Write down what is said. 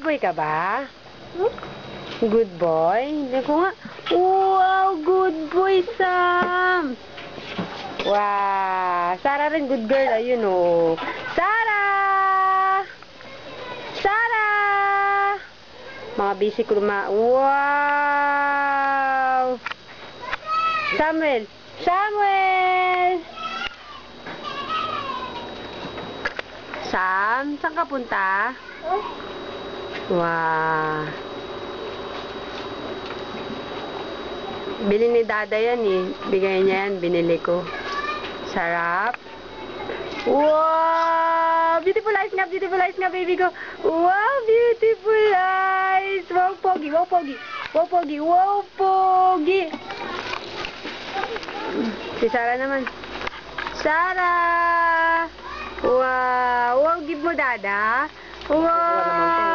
boy ka ba? Good boy? Hindi ko nga. Wow, good boy, Sam! Wow! Sarah rin, good girl. Ayun, oh. Sarah! Sarah! Mga busy ko wow! Samuel! Samuel! Sam, saan ka punta? Wow! Bili ni Dada yan eh. Bigay niya yan, binili ko. Sarap. Wow! Beautiful eyes nga, baby ko. Wow, beautiful eyes. Wow, pogi, wow, pogi. Wow, pogi, wow, pogi. Si Sarah naman. Sarah! Wow! Wow, give mo, Dada. Wow!